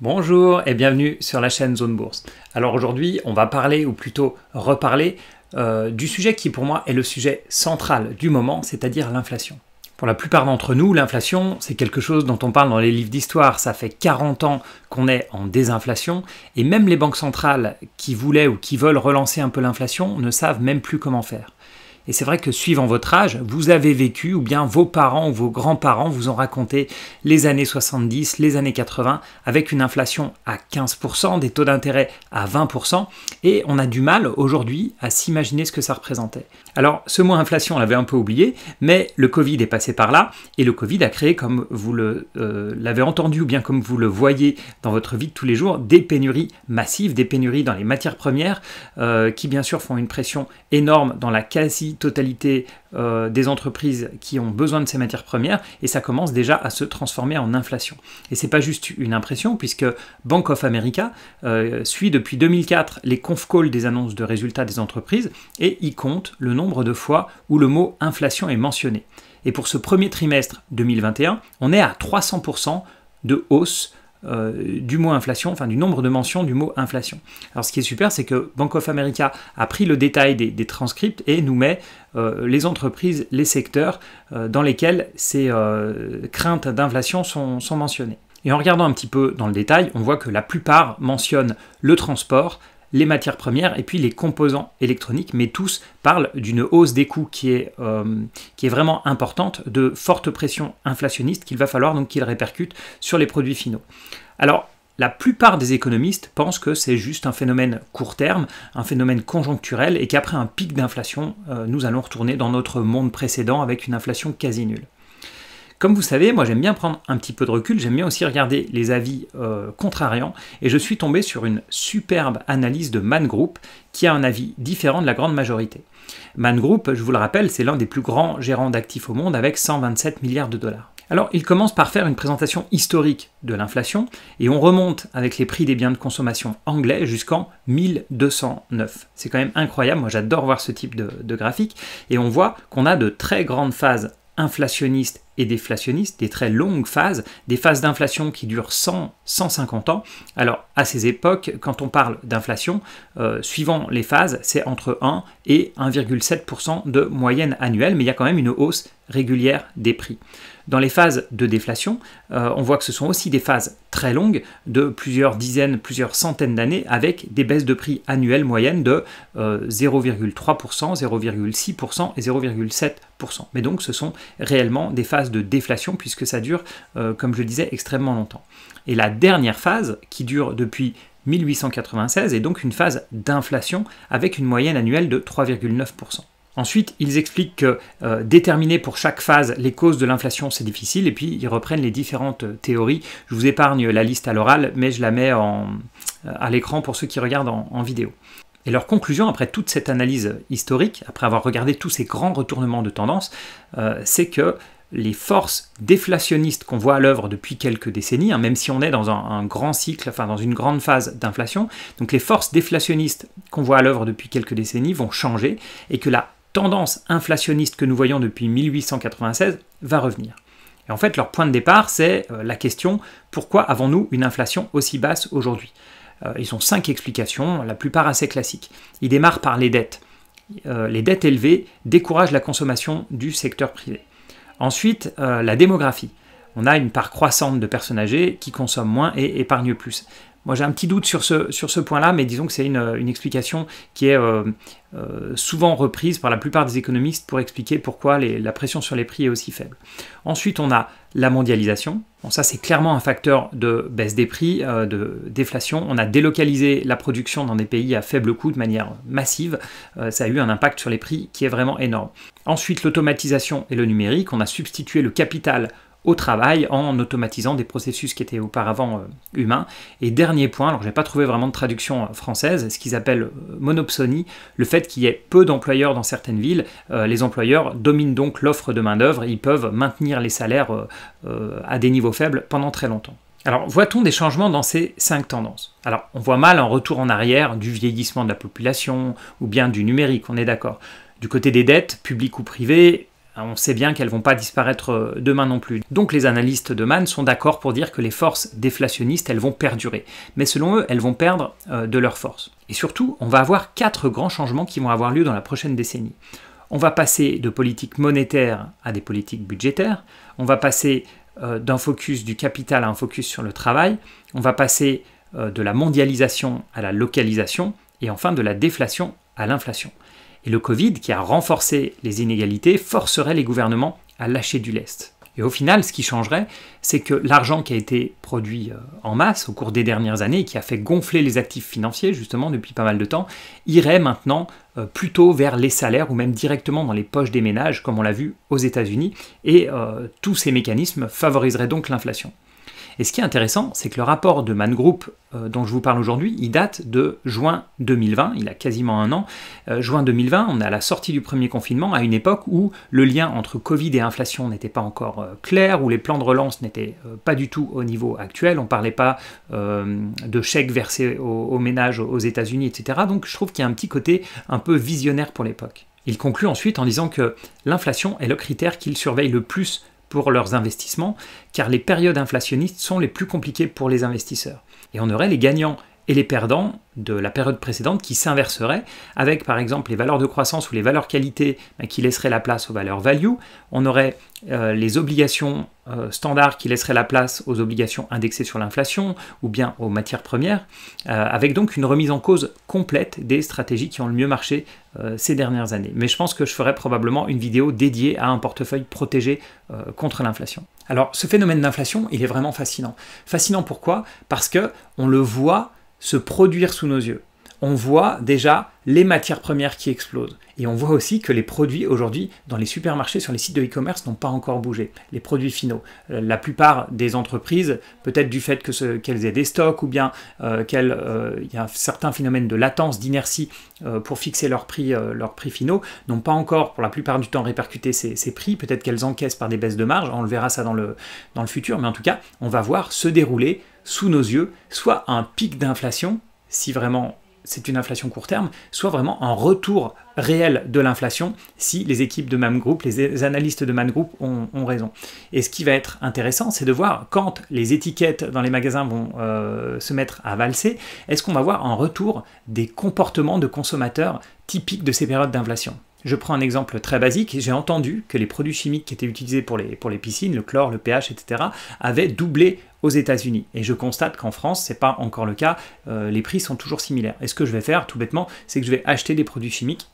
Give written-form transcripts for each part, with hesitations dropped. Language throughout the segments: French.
Bonjour et bienvenue sur la chaîne Zone Bourse. Alors aujourd'hui, on va parler, ou plutôt reparler, du sujet qui pour moi est le sujet central du moment, c'est-à-dire l'inflation. Pour la plupart d'entre nous, l'inflation, c'est quelque chose dont on parle dans les livres d'histoire. Ça fait 40 ans qu'on est en désinflation, et même les banques centrales qui voulaient ou qui veulent relancer un peu l'inflation ne savent même plus comment faire. Et c'est vrai que suivant votre âge, vous avez vécu, ou bien vos parents ou vos grands-parents vous ont raconté les années 70, les années 80, avec une inflation à 15%, des taux d'intérêt à 20%, et on a du mal aujourd'hui à s'imaginer ce que ça représentait. Alors, ce mot inflation, on l'avait un peu oublié, mais le Covid est passé par là, et le Covid a créé, comme vous l'avez entendu, ou bien comme vous le voyez dans votre vie de tous les jours, des pénuries massives, des pénuries dans les matières premières, qui bien sûr font une pression énorme dans la quasi-totalité des entreprises qui ont besoin de ces matières premières, et ça commence déjà à se transformer en inflation. Et c'est pas juste une impression, puisque Bank of America suit depuis 2004 les conf calls des annonces de résultats des entreprises, et y compte le nombre de fois où le mot inflation est mentionné. Et pour ce premier trimestre 2021, on est à 300% de hausse du mot inflation, enfin du nombre de mentions du mot inflation. Alors ce qui est super, c'est que Bank of America a pris le détail des transcripts et nous met les entreprises, les secteurs dans lesquels ces craintes d'inflation sont mentionnées. Et en regardant un petit peu dans le détail, on voit que la plupart mentionnent le transport, les matières premières et puis les composants électroniques, mais tous parlent d'une hausse des coûts qui est vraiment importante, de forte pression inflationniste qu'il va falloir donc qu'il répercute sur les produits finaux. Alors, la plupart des économistes pensent que c'est juste un phénomène court terme, un phénomène conjoncturel, et qu'après un pic d'inflation, nous allons retourner dans notre monde précédent avec une inflation quasi nulle. Comme vous savez, moi j'aime bien prendre un petit peu de recul, j'aime bien aussi regarder les avis contrariants, et je suis tombé sur une superbe analyse de Man Group qui a un avis différent de la grande majorité. Man Group, je vous le rappelle, c'est l'un des plus grands gérants d'actifs au monde avec 127 milliards de dollars. Alors il commence par faire une présentation historique de l'inflation, et on remonte avec les prix des biens de consommation anglais jusqu'en 1209. C'est quand même incroyable, moi j'adore voir ce type de graphique, et on voit qu'on a de très grandes phases inflationnistes et déflationnistes, des très longues phases, des phases d'inflation qui durent 100-150 ans. Alors à ces époques, quand on parle d'inflation, suivant les phases, c'est entre 1 et 1,7% de moyenne annuelle, mais il y a quand même une hausse régulière des prix. Dans les phases de déflation, on voit que ce sont aussi des phases très longues, de plusieurs dizaines, plusieurs centaines d'années, avec des baisses de prix annuelles moyennes de 0,3%, 0,6% et 0,7%. Mais donc ce sont réellement des phases de déflation, puisque ça dure, comme je le disais, extrêmement longtemps. Et la dernière phase, qui dure depuis 1896, est donc une phase d'inflation, avec une moyenne annuelle de 3,9%. Ensuite, ils expliquent que déterminer pour chaque phase les causes de l'inflation, c'est difficile, et puis ils reprennent les différentes théories. Je vous épargne la liste à l'oral, mais je la mets à l'écran pour ceux qui regardent en vidéo. Et leur conclusion, après toute cette analyse historique, après avoir regardé tous ces grands retournements de tendance, c'est que les forces déflationnistes qu'on voit à l'œuvre depuis quelques décennies, même si on est dans un grand cycle, enfin dans une grande phase d'inflation, donc les forces déflationnistes qu'on voit à l'œuvre depuis quelques décennies vont changer, et que la tendance inflationniste que nous voyons depuis 1896 va revenir. Et en fait, leur point de départ, c'est la question « Pourquoi avons-nous une inflation aussi basse aujourd'hui ?» Ils ont 5 explications, la plupart assez classiques. Ils démarrent par les dettes. Les dettes élevées découragent la consommation du secteur privé. Ensuite, la démographie. On a une part croissante de personnes âgées qui consomment moins et épargnent plus. Moi j'ai un petit doute sur ce point-là, mais disons que c'est une explication qui est souvent reprise par la plupart des économistes pour expliquer pourquoi la pression sur les prix est aussi faible. Ensuite on a la mondialisation. Bon, ça c'est clairement un facteur de baisse des prix, de déflation. On a délocalisé la production dans des pays à faible coût de manière massive. Ça a eu un impact sur les prix qui est vraiment énorme. Ensuite l'automatisation et le numérique. On a substitué le capital au travail en automatisant des processus qui étaient auparavant humains. Et dernier point, alors je n'ai pas trouvé vraiment de traduction française, ce qu'ils appellent monopsonie, le fait qu'il y ait peu d'employeurs dans certaines villes. Les employeurs dominent donc l'offre de main-d'œuvre, ils peuvent maintenir les salaires à des niveaux faibles pendant très longtemps. Alors, voit-on des changements dans ces 5 tendances? Alors, on voit mal un retour en arrière du vieillissement de la population ou bien du numérique, on est d'accord. Du côté des dettes, publiques ou privées, on sait bien qu'elles ne vont pas disparaître demain non plus. Donc les analystes de Man sont d'accord pour dire que les forces déflationnistes, elles vont perdurer. Mais selon eux, elles vont perdre de leur force. Et surtout, on va avoir 4 grands changements qui vont avoir lieu dans la prochaine décennie. On va passer de politiques monétaires à des politiques budgétaires. On va passer d'un focus du capital à un focus sur le travail. On va passer de la mondialisation à la localisation. Et enfin de la déflation à l'inflation. Et le Covid, qui a renforcé les inégalités, forcerait les gouvernements à lâcher du lest. Et au final, ce qui changerait, c'est que l'argent qui a été produit en masse au cours des dernières années, et qui a fait gonfler les actifs financiers, justement, depuis pas mal de temps, irait maintenant plutôt vers les salaires, ou même directement dans les poches des ménages, comme on l'a vu aux États-Unis, et tous ces mécanismes favoriseraient donc l'inflation. Et ce qui est intéressant, c'est que le rapport de Man Group dont je vous parle aujourd'hui, il date de juin 2020, il a quasiment un an. Juin 2020, on est à la sortie du premier confinement, à une époque où le lien entre Covid et inflation n'était pas encore clair, où les plans de relance n'étaient pas du tout au niveau actuel, on ne parlait pas de chèques versés aux ménages aux États-Unis, etc. Donc je trouve qu'il y a un petit côté un peu visionnaire pour l'époque. Il conclut ensuite en disant que l'inflation est le critère qu'il surveille le plus pour leurs investissements, car les périodes inflationnistes sont les plus compliquées pour les investisseurs. Et on aurait les gagnants et les perdants de la période précédente qui s'inverseraient, avec par exemple les valeurs de croissance ou les valeurs qualité qui laisseraient la place aux valeurs value. On aurait les obligations standards qui laisseraient la place aux obligations indexées sur l'inflation ou bien aux matières premières, avec donc une remise en cause complète des stratégies qui ont le mieux marché ces dernières années. Mais je pense que je ferai probablement une vidéo dédiée à un portefeuille protégé contre l'inflation. Alors ce phénomène d'inflation, il est vraiment fascinant. Fascinant pourquoi? Parce que on le voit se produire sous nos yeux. On voit déjà les matières premières qui explosent. Et on voit aussi que les produits aujourd'hui dans les supermarchés, sur les sites de e-commerce, n'ont pas encore bougé. Les produits finaux. La plupart des entreprises, peut-être du fait qu'elles aient des stocks ou bien qu'il y a un certain phénomène de latence, d'inertie pour fixer leurs prix finaux, n'ont pas encore pour la plupart du temps répercuté ces prix. Peut-être qu'elles encaissent par des baisses de marge, on le verra ça dans le futur, mais en tout cas, on va voir se dérouler sous nos yeux soit un pic d'inflation, si vraiment c'est une inflation court terme, soit vraiment un retour réel de l'inflation si les équipes de Man Group, les analystes de Man Group ont raison. Et ce qui va être intéressant, c'est de voir quand les étiquettes dans les magasins vont se mettre à valser, est-ce qu'on va voir un retour des comportements de consommateurs typiques de ces périodes d'inflation. Je prends un exemple très basique, j'ai entendu que les produits chimiques qui étaient utilisés pour les piscines, le chlore, le pH, etc., avaient doublé aux États-Unis. Et je constate qu'en France, ce n'est pas encore le cas, les prix sont toujours similaires. Et ce que je vais faire, tout bêtement, c'est que je vais acheter des produits chimiques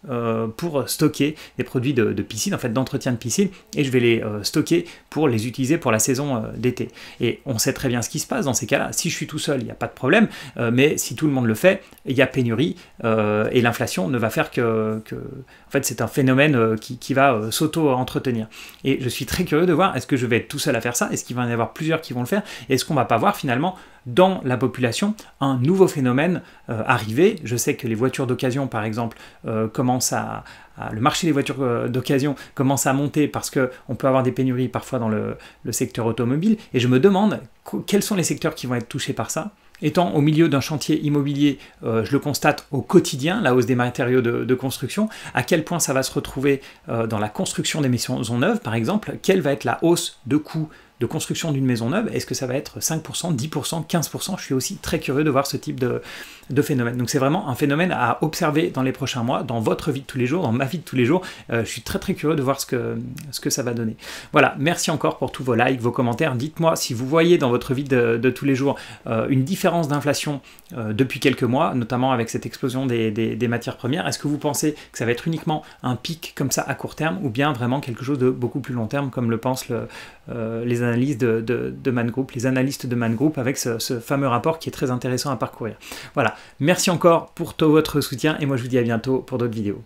pour stocker des produits de piscine, en fait d'entretien de piscine, et je vais les stocker pour les utiliser pour la saison d'été. Et on sait très bien ce qui se passe dans ces cas-là. Si je suis tout seul, il n'y a pas de problème, mais si tout le monde le fait, il y a pénurie, et l'inflation ne va faire que... En fait, c'est un phénomène qui va s'auto-entretenir. Et je suis très curieux de voir, est-ce que je vais être tout seul à faire ça? Est-ce qu'il va y en avoir plusieurs qui vont le faire? Est-ce qu'on ne va pas voir finalement dans la population un nouveau phénomène arriver? Je sais que les voitures d'occasion, par exemple, le marché des voitures d'occasion commence à monter parce qu'on peut avoir des pénuries parfois dans le secteur automobile. Et je me demande quels sont les secteurs qui vont être touchés par ça. Étant au milieu d'un chantier immobilier, je le constate au quotidien, la hausse des matériaux de construction, à quel point ça va se retrouver dans la construction des maisons neuves, par exemple, quelle va être la hausse de coût de construction d'une maison neuve, est-ce que ça va être 5%, 10%, 15%? Je suis aussi très curieux de voir ce type de phénomène. Donc c'est vraiment un phénomène à observer dans les prochains mois, dans votre vie de tous les jours, dans ma vie de tous les jours. Je suis très très curieux de voir ce que ça va donner. Voilà, merci encore pour tous vos likes, vos commentaires. Dites-moi si vous voyez dans votre vie de tous les jours une différence d'inflation depuis quelques mois, notamment avec cette explosion des matières premières. Est-ce que vous pensez que ça va être uniquement un pic comme ça à court terme ou bien vraiment quelque chose de beaucoup plus long terme comme le pensent les analyses de Man Group, les analystes de Man Group avec ce fameux rapport qui est très intéressant à parcourir. Voilà, merci encore pour tout votre soutien et moi je vous dis à bientôt pour d'autres vidéos.